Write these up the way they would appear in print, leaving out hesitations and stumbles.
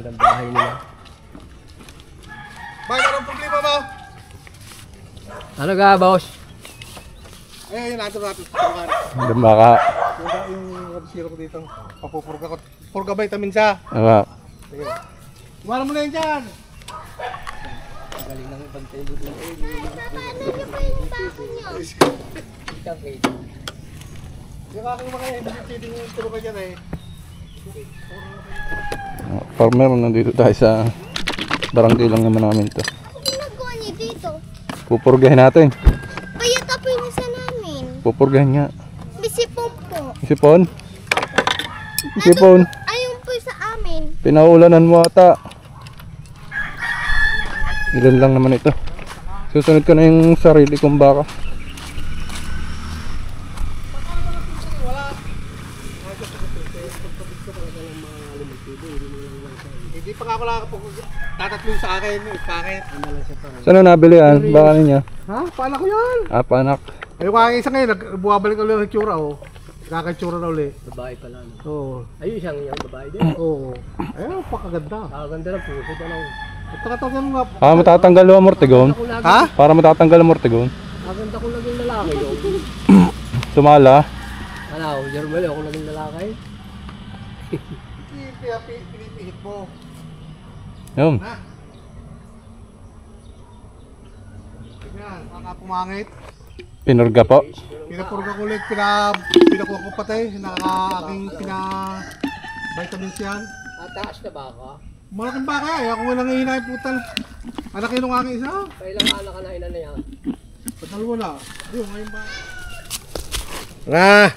ng bahay nila. Bakit anong problema mo? Ano ka, boss? Ayun, natin. Ganda baka. Yung rabsiro ko dito. Papupurga ko. Purga vitamin siya. Ano? Sige. Kumara mo na yan dyan. Galing ng ibang tayo dito. Paano niyo pa yung bako niyo? Yung aking mga pwedeng turo ka dyan eh. Farmer, nandito tayo sa barangay lang naman namin to. Ano ginagawa niyo dito? Pupurgahin natin. Kaya tapoy na sa namin. Pupurgahin nga. Bisipong po. Sipon? Sipon? Ayun po sa amin. Pinaulanan mo ata. Ilan lang naman ito. Susunod ko na yung sarili kong baka. Hindi pa nga ako tatatlong sa akin. Bakit? Saan na nabili yan? Baka niya. Ha? Paano ko yan? Panak. Ayun ka isa ngayon. Buwabalik ulit ng tsura oh. Kakitsura na ulit. Babae pala. No? Oo. Ayun siyang yung babae din. Oo. Ayun, pakaganda. Ganda ng puso pa lang. At nakatagal nga. Para matatanggal ang mortigon. Ha? Para matatanggal ang mortigon. Maganda ko naging lalaki yun. Sumala. Ano, Jermel, ako naging lalaki. Kaya pinipihit mo. Yun. Ha? Tingnan, nakapumangit. Pinurga po. Pinapurga ko ulit, pinakuha ko patay. Aking vitamins yan. Taas na ba ako? Malaking baka eh. Ako walang hihina yung putang. Anak yun ng aking isa. Kailang anak ka na ina na yan. Patal mo na. Ayun, ngayon ba? Na!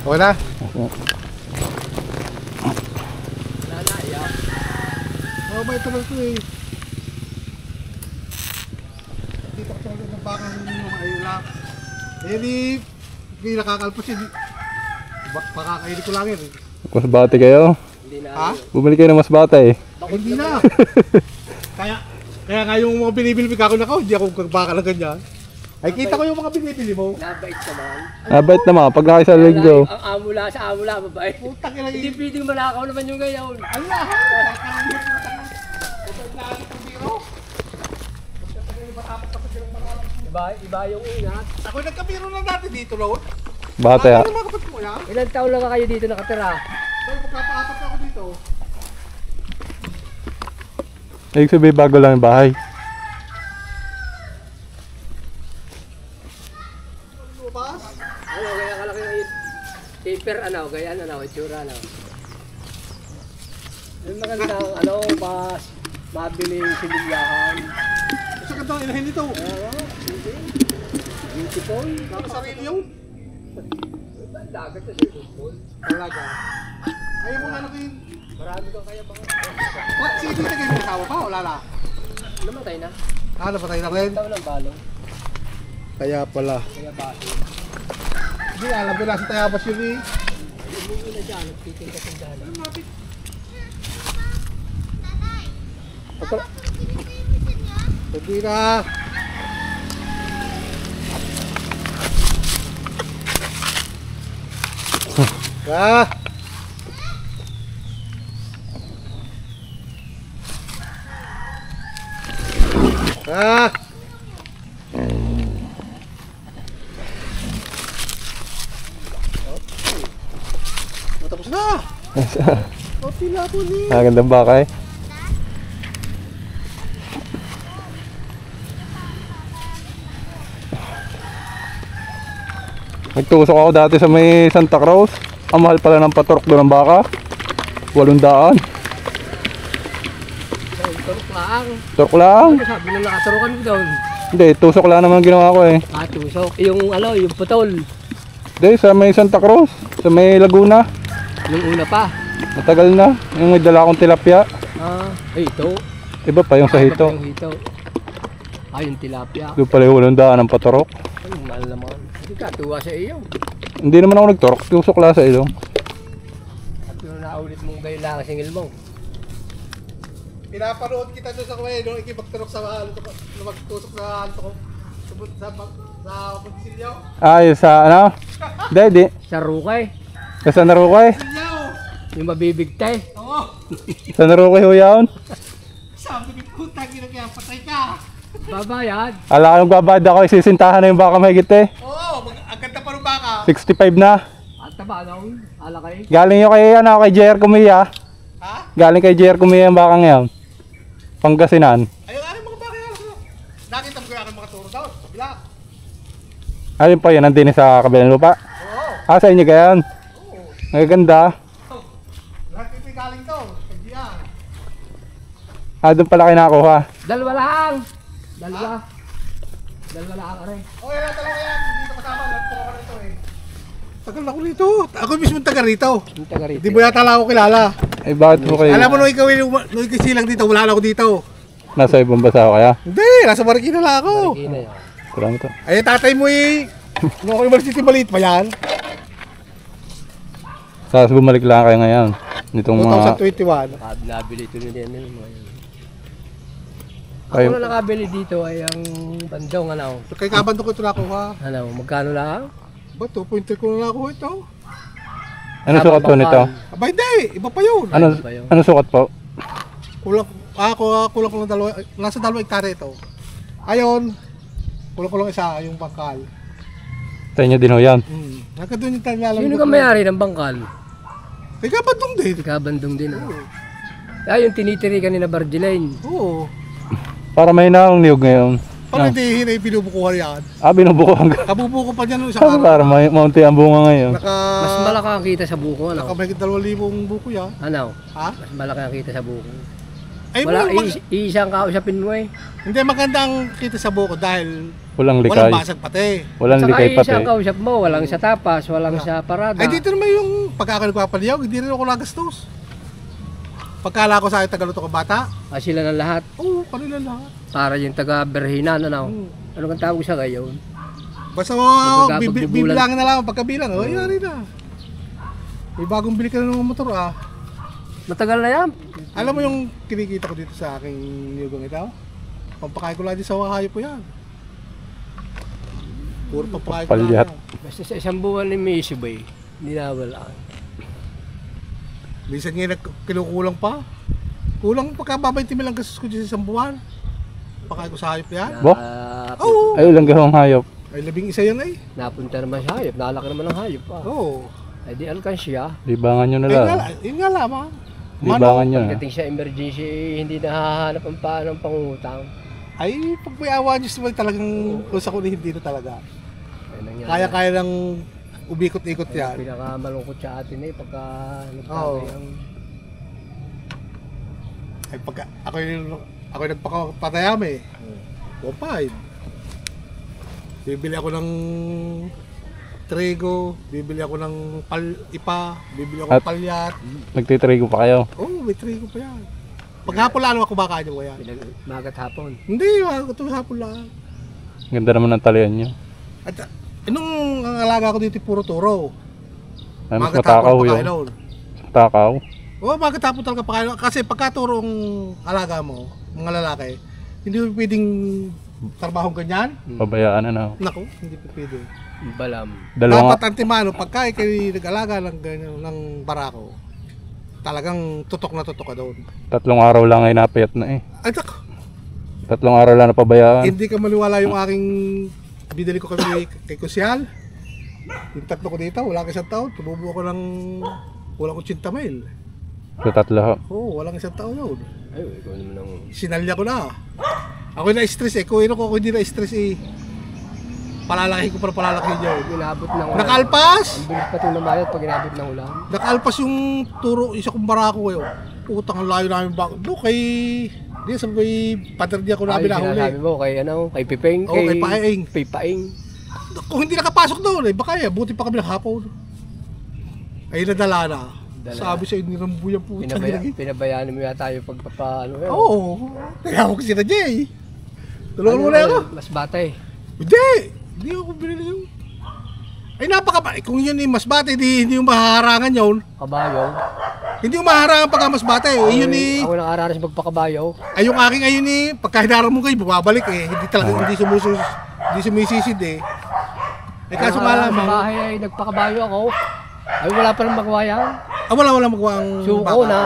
Okay na? Wala na, iyak. Oo, may tagal ko eh. Dito ko talaga ng bakang yung ayula. Eh di nakakalpos yun. Pakakaili ko lang yun. Mas bate kayo. Hindi na. Ha? Bumili kayo ng mas bata eh. Hindi na. Kaya nga yung mga binibili ko na hindi ako baka na ganyan. Ay kita ko yung mga binibili mo. Nabait naman. Bait naman. Pag nakisalik ko. Ang amula sa amula, babae. Putang ina Hindi yun. pwedeng malakaw naman yung gayaw. Allah! Iba yung ingat. Ako nagkabiro na dati dito, Lord. Bata ya. Ano mga kapatid mo yan? Ilang taon lang kayo dito nakatira? Dahil magkapaapat ako dito. Ibig sabihin bago lang yung bahay. Lumabas. Ano, kaya kalaki yung paper, ano, ganyan, ano, itsura, ano. Yung magandang, ano, mas mabiling similyahan. Sa gandang inahin nito. Beautiful. Nakasarili yung Dagat sa swimming pool. talaga. Ayaw mo nga na kayo. Marami kang kaya baka. Sige, dito kayo may asawa pa. Wala na. Namatay na. Napatay na rin. Taon ng balong. Kaya pala. Kaya baso. Hindi, alam ko na si Tayabas yun eh. Umuwi na dyan, nagtiting ka sa dala. Hindi na. Ah! Ah! Matapos na! Konti na po ni. Gandang baka eh. Nagtusok ako dati sa may Santa Cruz. Ang mahal pala ng paturok doon ng baka. 800. Turok lang. Turok lang. Sabi nung nakaturokan mo doon. Hindi, tusok lang naman ginawa ko eh. Tusok. Yung ano, yung putol. Hindi, sa may Santa Cruz. Sa may Laguna. Yung una pa. Matagal na. Yung may dala akong tilapia. Ito. Iba pa yung sa hito. Yung hito. Yung tilapia. Doon pala yung 800 ng paturok. Ang mahal naman. Hindi ka, tuwa sa iyo. Hindi naman ako nagtorok. Tusok lang sa ilong. At yung naulit mong gayon lang ang singil mo. Pinapanood kita doon sa kumain, no? Ikipagturok sa magtusok sa hanto ko. Sa pagsilyaw. Yung sa ano? Hindi. Sa rukay. Sa narukay. Silyaw! Yung mabibigtay. Oo! Sa narukay ho yaon. Sabi ni puta, kaya patay ka! Babayad. Ala ka magbabad ako. Isisintahan na yung baka mahigit eh. Oo! Ang ganda pa rin baka! 65 na. At taba nung alakay. Galing yung kay, kay JR Kumiya. Ha? Galing kay JR Kumiya yung baka ngayon. Pangasinan. Ayun, ano mga baka yan? Nakita mo kaya aking mga turo daw. Kabila. Ayun pa yun, nandun sa kabilang lupa. Oo! Sa inyo gayon. Oo! Nagaganda. Lahat yung galing to. Kaya. Doon pala kayo nakakuha. Dalawa lang. Dalawa. Dalawa lang aray. Okay, talaga yan. Dito kasama. Nagturo ka rito eh. Tagal ako rito. Ako mismo taga rito. Yung taga rito. Hindi mo yata lang ako kilala. Ay bakit po kayo? Alam mo nung ikaw silang dito, wala na ako dito. Nasa ibang basa ako kaya? Hindi, nasa Marikina lang ako. Marikina yan. Salamat to. Ay, tatay mo eh. Nung ako university maliit pa yan. Sas bumalik lang kayo ngayon. Nitong mga... 2021. Nabili ito nila yan. Ay. Ako na nakabili dito ay ang bandong ano. Kay kabando ko ito nakuha. Ano, magkano lang? Ba, 2.3 ko na nakuha ito. Ano sukat po nito? Aba, hindi. Iba pa yun. Ano sukat po? Kulang ko ng dalawa. Nasa 2 hektare ito. Ayon. Kulang isa yung bangkal. Sa inyo din ho yan. Nagkadun yung tanyalan. Sino ka may-ari ng bangkal? Kay kabandong din. Ikabandong din. Ay, yung tinitiri kanina Bargeline. Oo. Para may naong niyog ngayon. Parang hindi hinay binubukuhan yan. Binubukuhan ka. Kabubuko pa dyan nung isang araw. Para may maunti ang bunga ngayon. Mas malaki ang kita sa buko, ano? Nakamahigit 2,000 buko yan. Ano? Ha? Mas malaki ang kita sa buko. Ay, Wala, mag- isang kausapin mo eh. hindi maganda ang kita sa buko dahil Walang walang likay. basag pati. Walang Saka likay pati. isang kausap mo, walang sa tapas, walang sa parada. Ay, dito naman yung pagkakalagpapaliyaw, hindi rin ako nagastos. Pagkala ko sa akin tagaluto ka bata, Sila ng lahat. oo, kanila lahat. Para yung taga-Berhinan, ano? Ano kang tawag sa gayon? Basta Magkakapagbubulan. bibilangin na lang pagkabilang. Oh, yari na. May bagong bili ka na ng motor ah. Matagal na yan. Alam mo yung kinikita ko dito sa aking niyugong ito? Pampakain ko lang din sa mga hayop ko yan. Puro pampakain ko lang Palyat. yan. Basta sa isang buwan ni Miso ba eh. Hindi na wala. Minsan nga kinukulang pa. Kulang pagkababayti lang gastos ko dito sa isang buwan. Pakain ko sa hayop yan. Bo? Oo. Ay, ulang gahong hayop. Ay, 11 yan ay. Napunta naman sa hayop. Nalaki naman ng hayop pa. Oo. Ay di alkansya. Libangan nyo na Ayun nga, lang. yun nga lamang. Libangan nyo na. Pagdating sa emergency, hindi nahahanap ang paano ng pangutang. Ay, pag may awa nyo naman talagang kung sa kunin, hindi na talaga. Ay, nangyari. Kaya lang umikot-ikot Ay, yan. pinakamalungkot sa atin eh, pagka Oo. nagtawag ang... Ay, pagka ako yung nagpapatayam eh. 1.5. Bibili ako ng trigo, bibili ako ng ipa, bibili ako ng At- palyat. Nagtitrigo pa kayo. Oo, may trigo pa yan. Paghapon lang ako baka nyo yan. Magat hapon. Hindi, ito hapon lang. Ganda naman ng talian nyo. At nung ang alaga ko dito puro turo. Ay, mas Magat matakaw hapon yun. pakain noon. Takaw. Oo, magatapon talaga pakain. Kasi pagkaturong alaga mo, mga lalaki, hindi mo pwedeng trabahong ganyan. Pabayaan na. Naku, hindi po pwede. Balam. Dalawa Dapat antimano, pagka kayo nag-alaga ng, ganyan, ng barako, talagang tutok na tutok ka doon. 3 araw lang ay napayat na eh. Ay, naku, 3 araw lang na pabayaan. hindi ka maniwala yung aking binili ko kami kay Kusyal. Yung 3 ko dito, wala kang 1 taon. Tumubo ako ng walang 80 mil. So 3 ho. Oo, walang 1 taon yun. Ay, ikaw naman ang... Sinalya ko na. Ako na-stress eh. Kung ako hindi na-stress eh. Palalaki ko para palalaki niyo. Inabot ng ulan. Nakalpas! Ang bilis pa itong namayat pag inabot ng ulan. Nakalpas yung turo, isa kong barako ngayon. Putang ang layo namin bako. Doon kay... Di sa may pader niya ko namin nahuli. Sinasabi mo kay ano, kay Pipeng, Oo, kay Paeng. Kay Paeng. Kung hindi nakapasok doon eh, baka buti pa kami ng hapon. Ay nadala na. Dala. Sabi sa nirambu yung putang. Pinabayaan mo yata yung pagpapaano yun. Oo. Tinawag ko si na Jay. Tulungan mo na ako. Mas bata eh. Hindi! Hindi ako binili yung... Ay kung yun yung masbate, hindi yung mahaharangan yun. Kabayo. Hindi yung mahaharangan pagka masbate. Yun Ako nakaranas magpakabayo. ay yung aking ayun pagka hinarang mo kayo, bumabalik Hindi talaga, hindi sumisisid Eh kaso nga Sa lamang, bahay ay nagpakabayo ako. Ay wala pa rin magawa yan. wala magawa ang Suko na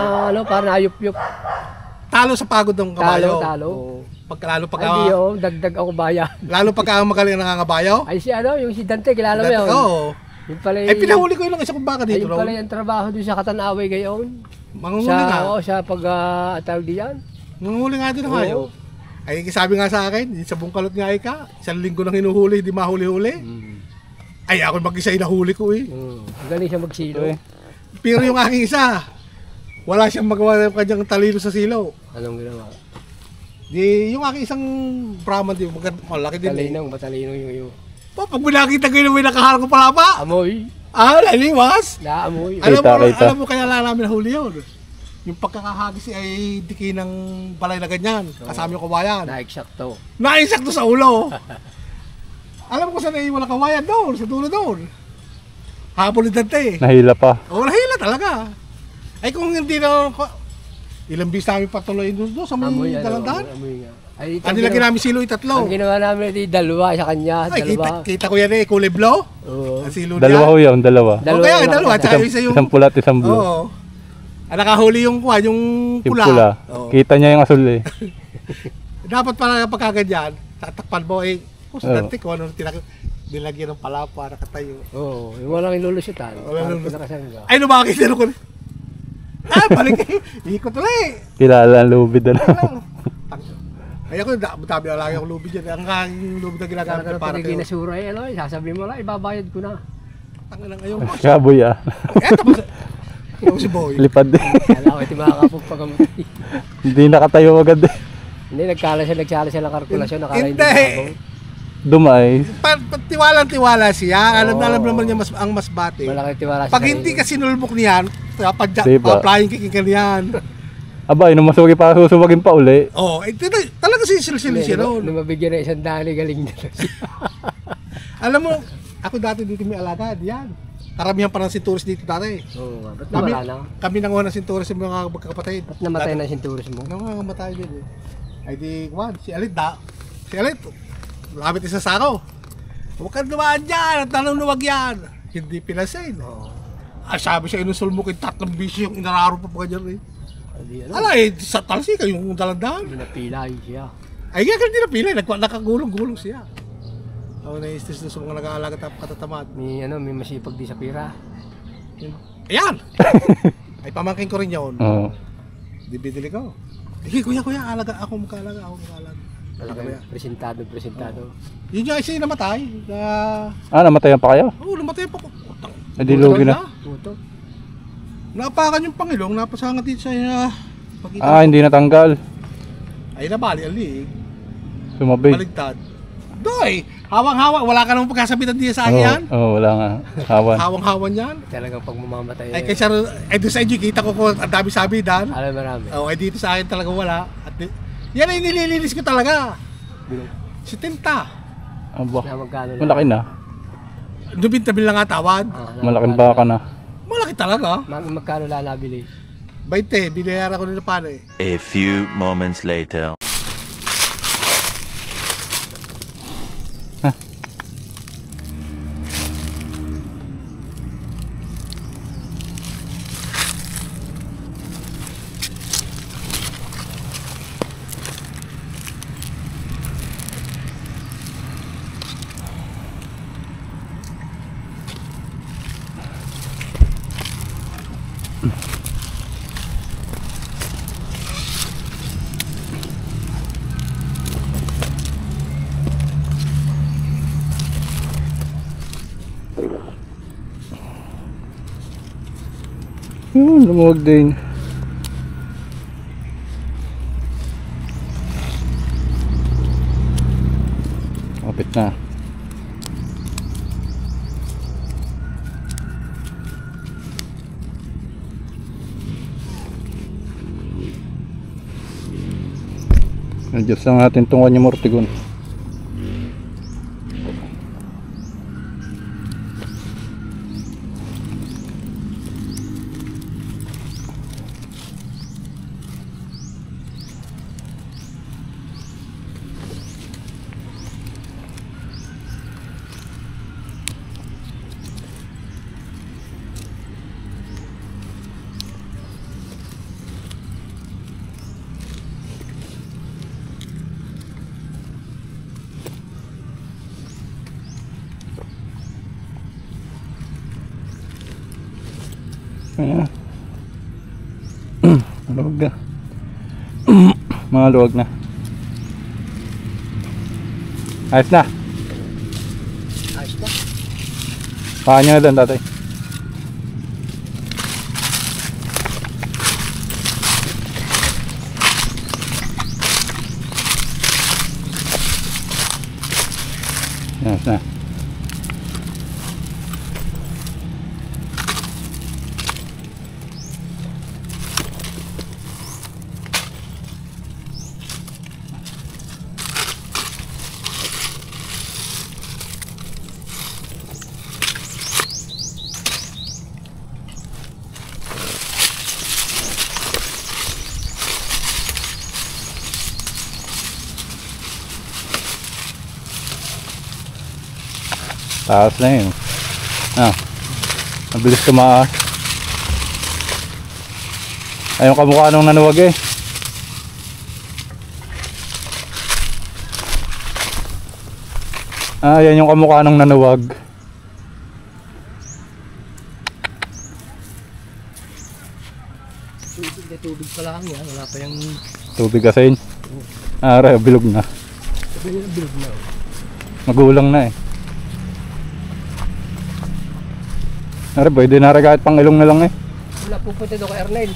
parang ayup-yup. Talo sa pagod ng kabayo. Talo. Lalo Hindi dagdag ako bayan. lalo pagka magaling ang nangangabayo. Ay yung si Dante, kilala mo yun? Oo. Yung pala Ay pinahuli ko yung isa kong baka Ay dito. yung pala yung trabaho doon sa Katanaway gayon. Mangunguling nga. Sa tawag diyan. Mangunguling nga din ang hayo. Ay sabi nga sa akin, sa bungkalot nga isang linggo nang hinuhuli, hindi mahuli-huli. Ay ako mag-isa nahuli ko Galing siya magsilo. Pero yung aking isa, wala siyang magawa ng kanyang talino sa silaw. Anong ginawa? Di yung aking isang Brahman din, malaki din. Matalino yung Pag binakita ko yun, may nakaharap ko pala pa. amoy. Naliwas. Naamoy. Kita. Alam mo kaya namin nahuli yun. Yung pagkakahagis ay diki ng balay na ganyan, kasama yung kawayan. Na-eksakto. Naisakto sa ulo. Alam ko saan naiwan ang kawayan doon, sa dulo doon. Hapon ni Dante. Nahila pa. Nahila talaga. Ay kung hindi na, ilang bis namin patuloy doon sa Amoy may dalandahan. Amoy nga. Ay, Nilagyan namin silo tatlo. Ang ginawa namin ay dalawa sa kanya. Ay, Dalawa. kita ko yan kulay blue. Oo. Ang silo Dalawa ho yun, dalawa. O kaya dalawa, tsaka yung isa yung... Isang pula at isang blue. Oo. Nakahuli yung Yung pula. pula. Oo. Kita niya yung asul Dapat pala pagkaganyan, tatakpan mo kung sa Oo. dante ko, nilagyan ng palapa, nakatayo. Oo. Yung walang ilulusutan. Walang Parang pinakasangga. Ay, lumakit ko na. Balik kayo. Ikot ulit. Kilala ang lubid na. Ay ako, dami lang yung lubid dyan. Ang aking lubid na ginagamit Kaya para pag kayo. ginasura sasabihin mo lang, ibabayad ko na. Tangan lang ngayon. Kaboy Tapos, yung si Boy. Lipad din. Kala ko iti makakapog pagamatay. Hindi nakatayo agad eh. Hindi, nagsala siya ng kalkulasyon. Nakala hindi Hindi. nakabong. Dumay. Tiwalang-tiwala siya. Alam naman niya ang mas bate. Malaki tiwala siya. Pag hindi ka sinulbok niyan, Diba? flying kicking ka niyan. Aba, inumasugi pa, susubagin pa uli. Oo, talaga sisilsilin siya noon. Nung mabigyan na isang dali, galing na siya. Alam mo, ako dati dito may alaga, diyan. Karamihan pa ng sinturis dito dati. Oo nga, ba't Kami, nawala na? kami nanguha ng sinturis sa mga magkakapatid. Ba't namatay na yung turis mo? Nangangamatay din Ay di, si Alit Si Alit, labit isa sa ako. Huwag kang dumaan dyan, at nanunuwag yan. Hindi pinasin. Sabi siya, inusulmukin 3 bisyo yung inararo pa dyan Hindi Ala sa talsika yung dalandahan. Hindi napila yun siya. Ay nga hindi na pila, nakagulong-gulong siya. Ako na-istis sa mga nag-aalaga katatamad. May masipag di sa pira. Ayan! Ay pamangkin ko rin yun. Oo. Di bidili ko. Sige kuya, alaga ako mag-aalaga. Malaki, presentado. Yun yung isa yung namatay. Namatayan pa kayo? Oo, namatay pa ko. Hindi lugi na. Puto. Napakan yung Pangilong, napasangat dito sa pakita. Hindi natanggal. Ay nabali ang liig. Sumabay. Baligtad. Doy! Hawang-hawang, wala ka namang pagkasabitan din sa akin yan. Oo, wala nga. Hawan. Hawang-hawan yan. Talagang pag mamamatay. Ay kaysa, doon sa inyo, kita ko ang dami sabi dan. Alam marami. Ay dito sa akin talaga wala. Yan ay nililinis ko talaga. Si Tinta. Aba, Na magkano lang. malaki na. Dubintabil lang nga tawad. Malaking baka na. Malaki talaga. Magkano lang nabili? 20, binayaran ko nila paano A few moments later. Lumuwag din. Kapit na. Adjust lang natin itong kanyang mortigon. Ayan. Luwag na. Mga luwag na. Ayos na. Ayos na. Paan nyo na doon, tatay. Ayos na. Taas na yun. Mabilis tumaas. Ayun kamukha nung nanuwag eh. Yan yung kamukha nung nanuwag. Tubig pa lang yan. Wala pa yung Tubig kasi yun. Bilog na. bilog na. Magulang na eh. Pwede na rin kahit pang ilong na lang eh. Wala pupunta doon kay Ernel.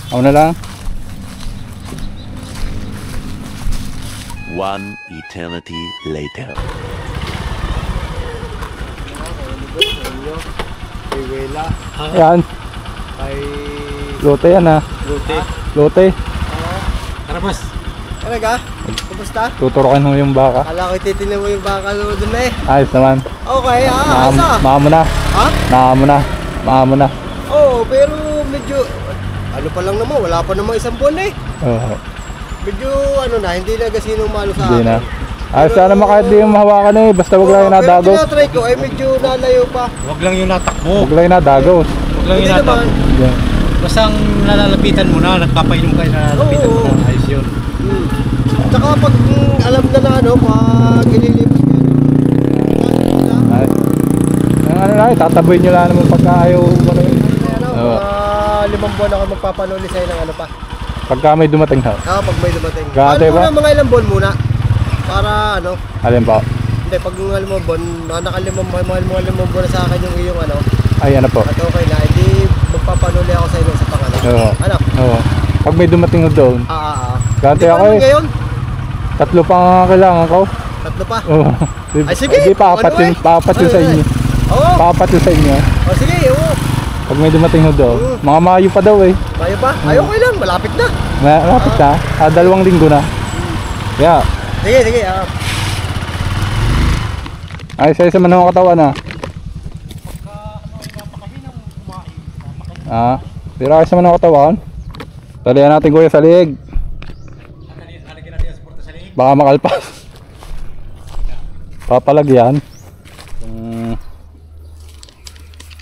Ako na lang. One eternity later. Kay Wela. Yan. Kay Lote yan ha. Lute. Lote. Tara boss. Talaga? Kumusta? Tuturukan mo yung baka. Kala ko titignan mo yung baka doon na eh. Ayos naman. Okay, ayos ah. Maamo na. Ha? Maamo na. Oo, pero medyo ano pa lang naman, wala pa namang isang buwan eh. Oo. Medyo ano na, hindi na gasinong malo sa Hindi akin. na. Ayos na naman kahit di yung mahawakan eh. Basta wag lang yung Pero nadagos. tinatry ko ay medyo nalayo pa. Huwag lang yung natakbo. Wag lang yung nadagos. Huwag lang Hindi yung naman. natakbo. Yan. Basta ang nalalapitan mo na, nagpapainom kayo na nalalapitan mo na. Ayos yun. Tsaka pag alam na ano, pag ililipas ko yun. Ayos. Yung ano na, tataboy nyo lang naman pagka ayaw. Ano, Oo. 5 buwan ako magpapanuli sa'yo ng ano pa. Pagka may dumating ha. Pag may dumating. Gante Ano ba? muna, mga ilang buwan muna. Para ano, Alin pa? hindi, pag mga 5 buwan, mga 5 buwan na sa akin yung iyong ano, Ay ano po. at okay na, hindi magpapanuli ako sa inyo sa pangano. Oo. Ano? Oo. Pag may dumating doon. Gante Hindi pa ako naman eh. ngayon. 3 pa nga kailangan ko. 3 pa. Oo. Ay, sige. Hindi pa apat Ano yun. eh? Paapat yun sa Ano eh? inyo. Oo. Paapat yun sa inyo. Oh, sige, oo. Pag may dumating doon. Mga Mayo pa daw eh. Tayo pa? Ay, okay lang, malapit na. Malapit na. 2 linggo na. Yeah. Sige, sige. Ay, sa man ang katawan na. Pero ayos naman ang katawan. Talihan natin kuya sa liig. Baka makalpas. Papalagyan.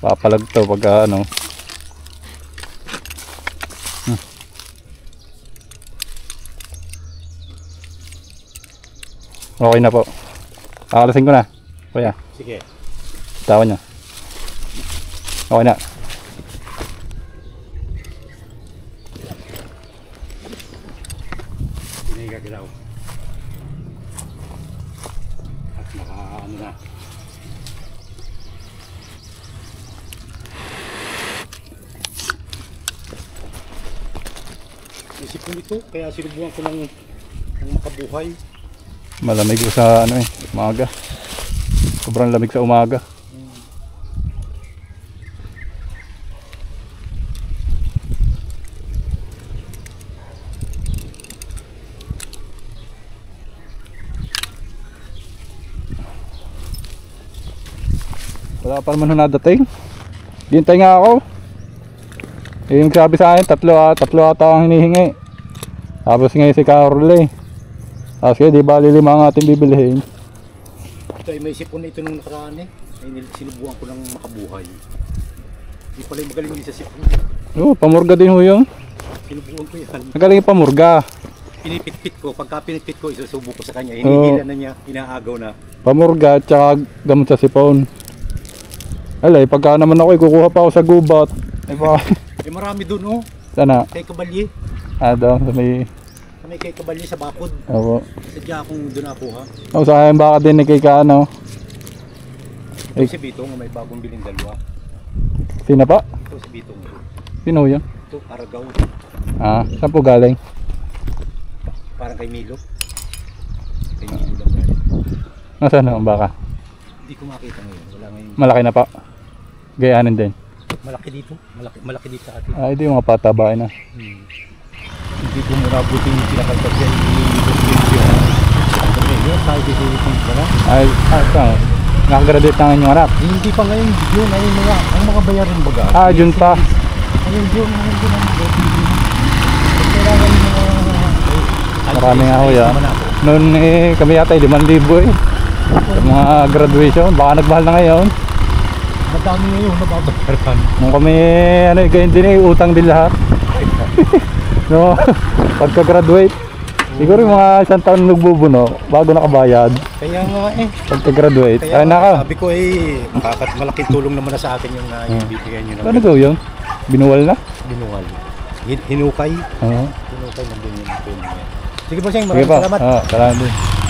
Papalag to pagka ano. Okay na po. Kakalasin ko na. Kuya. Sige. Tawan niya. Okay na. Hindi gagalaw. At nakaano na. Isip ko nito, kaya sinubukan ko ng makabuhay. Malamig ko sa ano eh, umaga. Sobrang lamig sa umaga. Wala pa naman nadating. Hintay nga ako. Yung sabi sa akin, tatlo ata ang hinihingi. Tapos ngayon si Carol eh. Tapos kaya di ba 5 ang ating bibilihin. Ito ay may sipon na ito nung nakaraan eh. Ay sinubukan ko ng makabuhay. Hindi pala yung magaling din sa sipon. Oo, pamurga din ho yun. Sinubukan ko yan. Magaling yung pamurga. Pinipit-pit ko. Pagka pinipit ko, isusubo ko sa kanya. Hinihila na niya. Inaagaw na. Pamurga at saka gamot sa sipon. Alay, pagka naman ako kukuha pa ako sa gubat. Ay po. Eh marami doon oh. Sana. Kay Kabalye. Doon sa may... Kami kay Kabalye sa Bakod. Opo. Sadya akong doon nakuha. Sa akin baka din ni kay Kano. Ito si Bitong, may bagong biling dalawa. Sino pa? Ito si Bitong. Sino yun? Ito, Aragaw. Saan po galing? Parang kay Milo. Kay Milo lang yan. Nasaan ang baka? Hindi ko makita ngayon. Wala ngayon. Malaki na pa. Gayanin din. Malaki dito. Malaki dito sa atin. Ito yung mga patabain na. Hindi ko muna buti yung pinakaltag yan. Yun, tayo dito yung pala. Saan? Nakagraduate na yung anak. Hindi pa ngayon. Yun, ayun mga, ang mga bayarin baga. June pa. Ayun, yun. Kailangan yung mga... Marami nga ho yan. Noon kami yata 5,000 sa mga graduation. Baka nagmahal na ngayon. Madami ngayon nababayaran. Nung kami, ganyan din utang din lahat. No, pagka-graduate. Siguro yung mga isang taon nagbubuno bago nakabayad. Kaya nga Pagka-graduate. Kaya Naka. sabi ko malaking tulong naman na sa akin yung ibibigay nyo na. Ano daw yun? Binuwal na? Binuwal. Hinukay. Oo. Hinukay nandun yung tulong niya. Sige po siyang, Sige maraming pa. salamat. Salamat din.